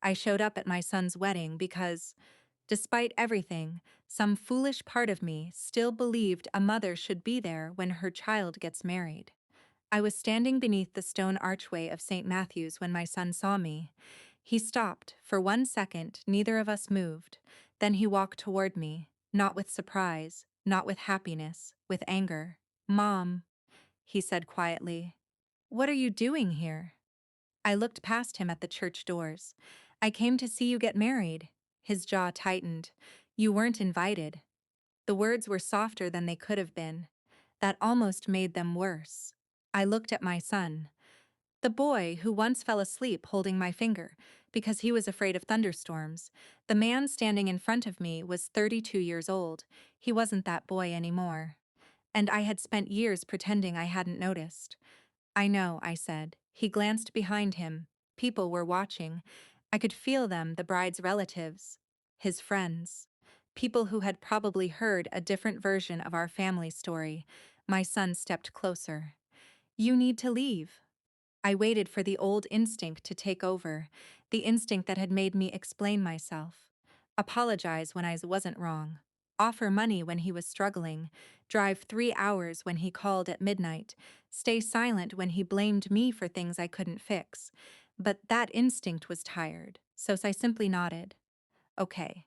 I showed up at my son's wedding because, despite everything, some foolish part of me still believed a mother should be there when her child gets married. I was standing beneath the stone archway of St. Matthew's when my son saw me. He stopped. For 1 second, neither of us moved. Then he walked toward me, not with surprise, not with happiness, with anger. "Mom," he said quietly, "what are you doing here?" I looked past him at the church doors. "I came to see you get married." His jaw tightened. "You weren't invited." The words were softer than they could have been. That almost made them worse. I looked at my son, the boy who once fell asleep holding my finger because he was afraid of thunderstorms. The man standing in front of me was 32 years old. He wasn't that boy anymore. And I had spent years pretending I hadn't noticed. "I know," I said. He glanced behind him. People were watching. I could feel them, the bride's relatives, his friends, people who had probably heard a different version of our family story. My son stepped closer. "You need to leave." I waited for the old instinct to take over, the instinct that had made me explain myself, apologize when I wasn't wrong, offer money when he was struggling, drive 3 hours when he called at midnight, stay silent when he blamed me for things I couldn't fix. But that instinct was tired, so I simply nodded. "Okay."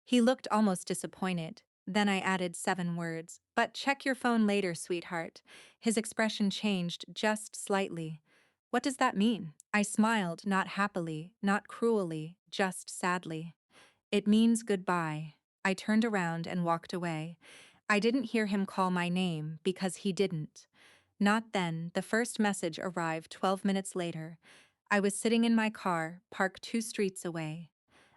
He looked almost disappointed. Then I added 7 words. "But check your phone later, sweetheart." His expression changed just slightly. "What does that mean?" I smiled, not happily, not cruelly, just sadly. "It means goodbye." I turned around and walked away. I didn't hear him call my name because he didn't. Not then. The first message arrived 12 minutes later. I was sitting in my car, parked 2 streets away.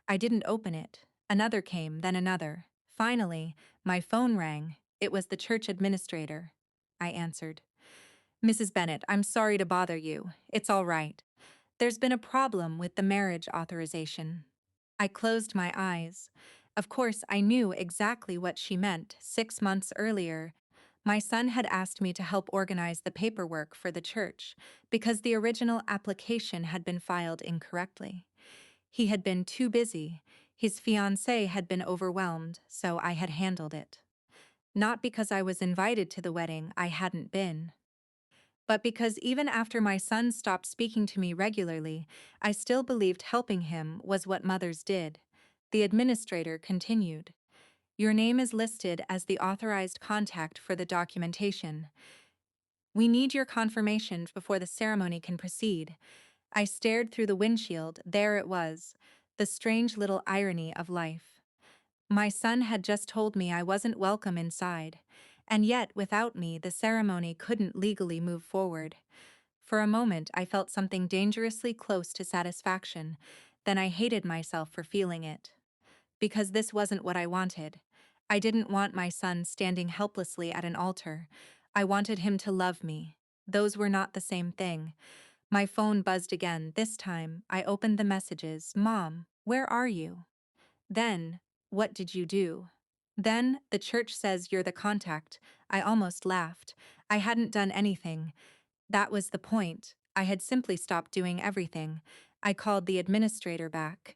I didn't open it. Another came, then another. Finally, my phone rang. It was the church administrator. I answered. "Mrs. Bennett, I'm sorry to bother you. It's all right. There's been a problem with the marriage authorization." I closed my eyes. Of course, I knew exactly what she meant. 6 months earlier, my son had asked me to help organize the paperwork for the church because the original application had been filed incorrectly. He had been too busy. His fiancée had been overwhelmed, so I had handled it. Not because I was invited to the wedding, I hadn't been. But because even after my son stopped speaking to me regularly, I still believed helping him was what mothers did. The administrator continued. "Your name is listed as the authorized contact for the documentation. We need your confirmation before the ceremony can proceed." I stared through the windshield. There it was, the strange little irony of life. My son had just told me I wasn't welcome inside, and yet without me the ceremony couldn't legally move forward. For a moment I felt something dangerously close to satisfaction, then I hated myself for feeling it. Because this wasn't what I wanted. I didn't want my son standing helplessly at an altar. I wanted him to love me. Those were not the same thing. My phone buzzed again. This time, I opened the messages. "Mom, where are you?" Then, "What did you do?" Then, "The church says you're the contact." I almost laughed. I hadn't done anything. That was the point. I had simply stopped doing everything. I called the administrator back.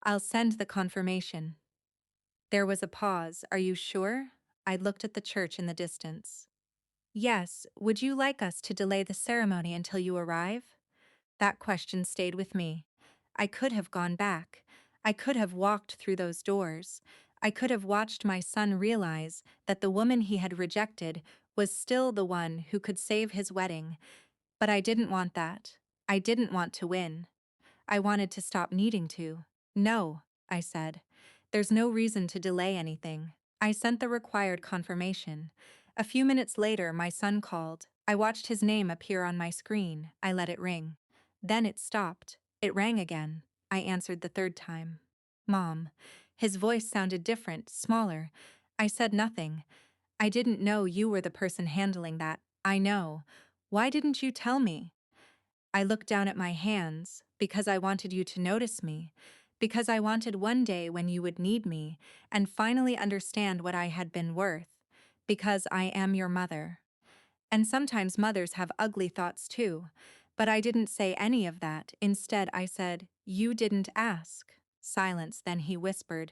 "I'll send the confirmation." There was a pause. "Are you sure?" I looked at the church in the distance. "Yes, would you like us to delay the ceremony until you arrive?" That question stayed with me. I could have gone back. I could have walked through those doors. I could have watched my son realize that the woman he had rejected was still the one who could save his wedding. But I didn't want that. I didn't want to win. I wanted to stop needing to. "No," I said. "There's no reason to delay anything." I sent the required confirmation. A few minutes later, my son called. I watched his name appear on my screen. I let it ring. Then it stopped. It rang again. I answered the third time. "Mom." His voice sounded different, smaller. I said nothing. "I didn't know you were the person handling that." "I know. Why didn't you tell me?" I looked down at my hands because I wanted you to notice me, because I wanted one day when you would need me and finally understand what I had been worth, because I am your mother. And sometimes mothers have ugly thoughts too, but I didn't say any of that. Instead, I said, You didn't ask. Silence, then he whispered,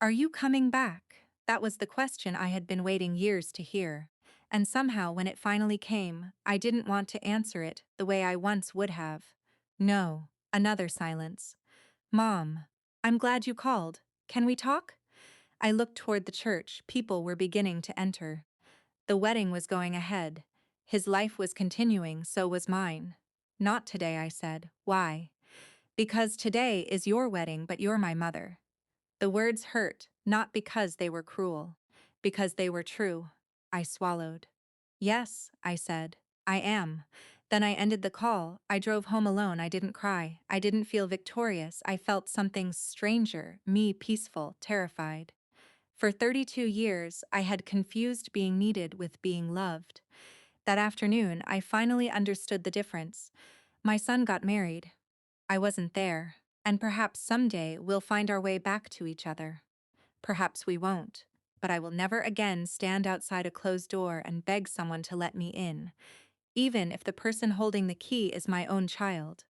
"Are you coming back?" That was the question I had been waiting years to hear. And somehow, when it finally came, I didn't want to answer it the way I once would have. No. Another silence. Mom, I'm glad you called. Can we talk? I looked toward the church. People were beginning to enter. The wedding was going ahead. His life was continuing, so was mine. Not today, I said. Why? Because today is your wedding, but you're my mother. The words hurt, not because they were cruel, because they were true. I swallowed. Yes, I said. I am. Then I ended the call. I drove home alone. I didn't cry. I didn't feel victorious. I felt something stranger, me peaceful, terrified. For 32 years, I had confused being needed with being loved. That afternoon, I finally understood the difference. My son got married. I wasn't there, and perhaps someday we'll find our way back to each other. Perhaps we won't, but I will never again stand outside a closed door and beg someone to let me in, even if the person holding the key is my own child.